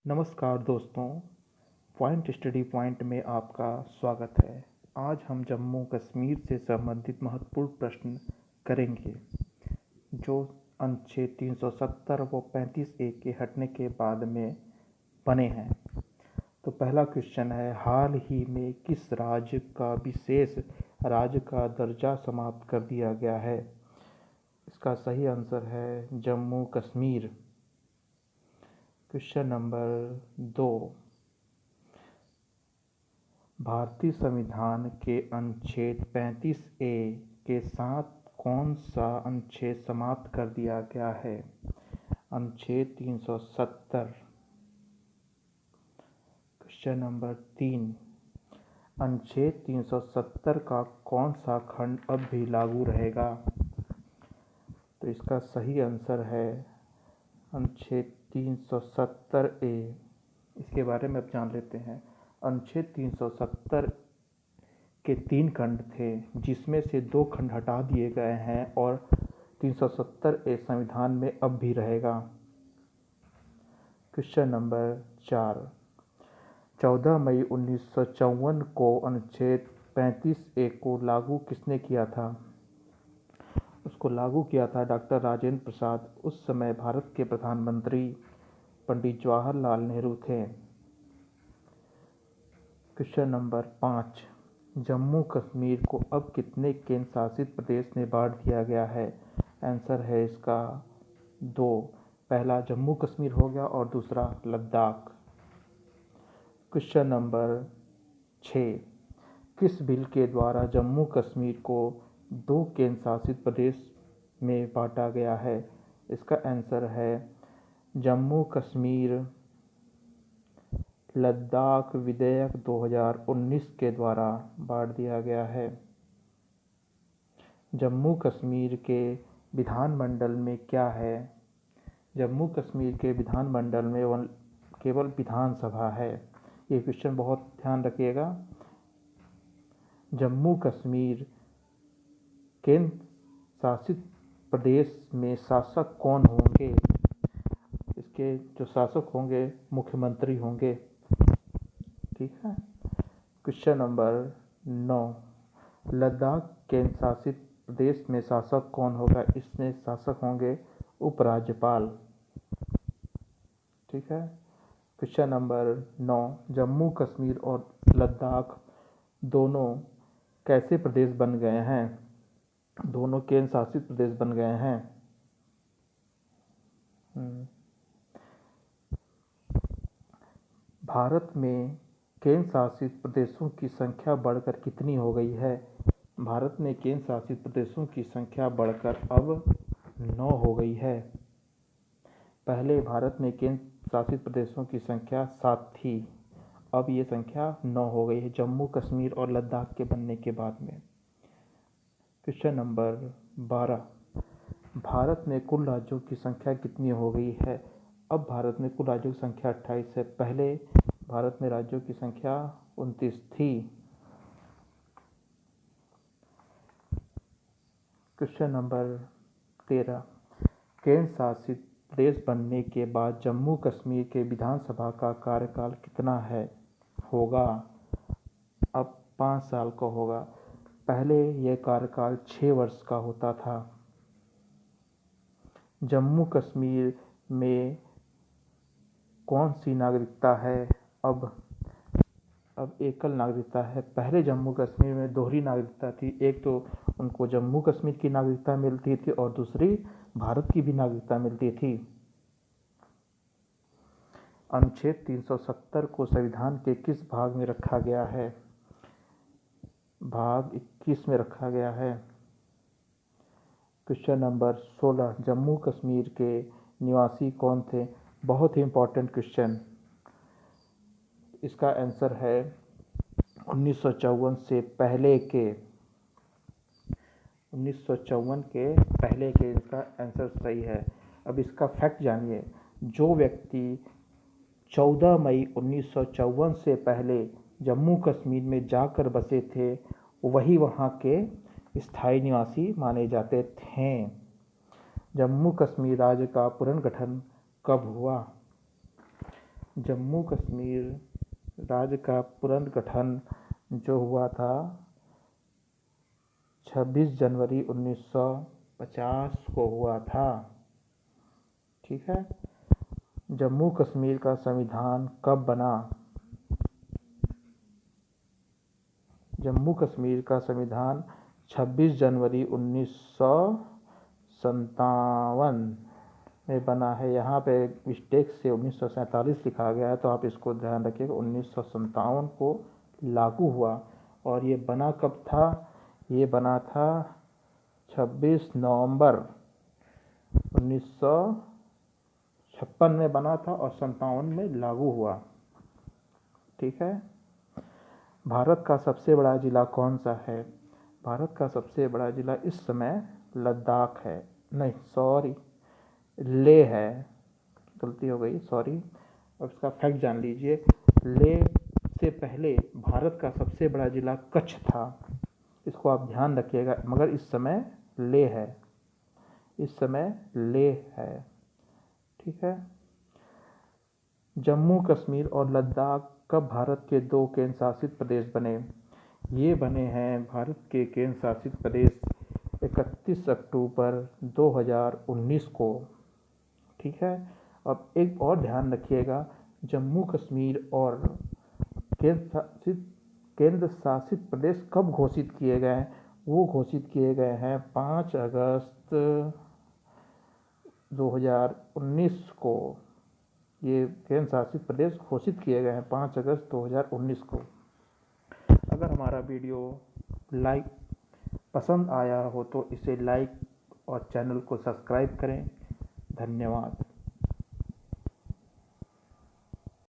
नमस्कार दोस्तों, point study point में आपका स्वागत है। आज हम जम्मू कश्मीर से संबंधित महत्वपूर्ण प्रश्न करेंगे जो अनुच्छेद 370 व 35A के हटने के बाद में बने हैं। तो पहला क्वेश्चन है, हाल ही में किस राज्य का विशेष राज्य का दर्जा समाप्त कर दिया गया है? इसका सही आंसर है जम्मू कश्मीर। क्वेश्चन नंबर 2, भारतीय संविधान के अनुच्छेद 35A के साथ कौन सा अनुच्छेद समाप्त कर दिया गया है? अनुच्छेद 370। क्वेश्चन नंबर 3, अनुच्छेद 370 का कौन सा खंड अब भी लागू रहेगा? तो इसका सही आंसर है अनुच्छेद 370A। इसके बारे में अब जान लेते हैं। अनुच्छेद 370 के 3 खंड थे, जिसमें से 2 खंड हटा दिए गए हैं और 370A संविधान में अब भी रहेगा। क्वेश्चन नंबर 4, 14 मई 1954 को अनुच्छेद 35A को लागू किसने किया था? उसको लागू किया था डॉक्टर राजेंद्र प्रसाद। उस समय भारत के प्रधानमंत्री पंडित जवाहरलाल नेहरू थे। क्वेश्चन नंबर 5, जम्मू कश्मीर को अब कितने केंद्र शासित प्रदेश में बांट दिया गया है? आंसर है इसका 2। पहला जम्मू कश्मीर हो गया और दूसरा लद्दाख। क्वेश्चन नंबर 6, किस बिल के द्वारा जम्मू कश्मीर को 2 केंद्र शासित प्रदेश में बांटा गया है? इसका आंसर है जम्मू कश्मीर लद्दाख विधेयक 2019 के द्वारा बांट दिया गया है। जम्मू कश्मीर के विधानमंडल में क्या है? जम्मू कश्मीर के विधानमंडल में केवल विधानसभा है। ये क्वेश्चन बहुत ध्यान रखिएगा। जम्मू कश्मीर केंद्र शासित प्रदेश में शासक कौन होंगे? इसके जो शासक होंगे मुख्यमंत्री होंगे। ठीक है। क्वेश्चन नंबर 9, लद्दाख केंद्र शासित प्रदेश में शासक कौन होगा? इसमें शासक होंगे उपराज्यपाल। ठीक है। क्वेश्चन नंबर 9, जम्मू कश्मीर और लद्दाख दोनों कैसे प्रदेश बन गए हैं? दोनों केंद्र शासित प्रदेश बन गए हैं। भारत में केंद्र शासित प्रदेशों की संख्या बढ़कर कितनी हो गई है? भारत में केंद्र शासित प्रदेशों की संख्या बढ़कर अब 9 हो गई है। पहले भारत में केंद्र शासित प्रदेशों की संख्या 7 थी, अब ये संख्या 9 हो गई है जम्मू कश्मीर और लद्दाख के बनने के बाद में। क्वेश्चन नंबर 12, भारत में कुल राज्यों की संख्या कितनी हो गई है? अब भारत में कुल राज्यों की संख्या 28 है। पहले भारत में राज्यों की संख्या 29 थी। क्वेश्चन नंबर 13, केंद्र शासित प्रदेश बनने के बाद जम्मू कश्मीर के विधानसभा का कार्यकाल कितना होगा? अब 5 साल का होगा। पहले यह कार्यकाल 6 वर्ष का होता था। जम्मू कश्मीर में कौन सी नागरिकता है? अब एकल नागरिकता है। पहले जम्मू कश्मीर में दोहरी नागरिकता थी। एक तो उनको जम्मू कश्मीर की नागरिकता मिलती थी और दूसरी भारत की भी नागरिकता मिलती थी। अनुच्छेद 370 को संविधान के किस भाग में रखा गया है? भाग 21 में रखा गया है। क्वेश्चन नंबर 16, जम्मू कश्मीर के निवासी कौन थे? बहुत ही इम्पोर्टेंट क्वेश्चन। इसका आंसर है 1954 से पहले के। 1954 के पहले के इसका आंसर सही है। अब इसका फैक्ट जानिए। जो व्यक्ति 14 मई 1954 से पहले जम्मू कश्मीर में जाकर बसे थे, वही वहाँ के स्थायी निवासी माने जाते थे। जम्मू कश्मीर राज्य का पुनर्गठन कब हुआ? जम्मू कश्मीर राज्य का पुनर्गठन जो हुआ था 26 जनवरी 1950 को हुआ था। ठीक है। जम्मू कश्मीर का संविधान कब बना? जम्मू कश्मीर का संविधान 26 जनवरी 1957 में बना है। यहाँ पे मिस्टेक से 1947 लिखा गया है, तो आप इसको ध्यान रखिएगा। 1957 को लागू हुआ। और ये बना कब था? ये बना था 26 नवंबर 1956 में बना था और 57 में लागू हुआ। ठीक है। भारत का सबसे बड़ा जिला कौन सा है? भारत का सबसे बड़ा जिला इस समय लद्दाख है, नहीं सॉरी लेह है, गलती हो गई, सॉरी। अब इसका फैक्ट जान लीजिए। लेह से पहले भारत का सबसे बड़ा जिला कच्छ था, इसको आप ध्यान रखिएगा। मगर इस समय लेह है, इस समय लेह है। ठीक है। जम्मू कश्मीर और लद्दाख कब भारत के 2 केंद्र शासित प्रदेश बने? ये बने हैं भारत के केंद्र शासित प्रदेश 31 अक्टूबर 2019 को। ठीक है। अब एक और ध्यान रखिएगा, जम्मू कश्मीर और केंद्र शासित प्रदेश कब घोषित किए गए हैं? वो घोषित किए गए हैं 5 अगस्त 2019 को। ये केंद्र शासित प्रदेश घोषित किए गए हैं 5 अगस्त 2019 को। अगर हमारा वीडियो पसंद आया हो तो इसे लाइक और चैनल को सब्सक्राइब करें। धन्यवाद।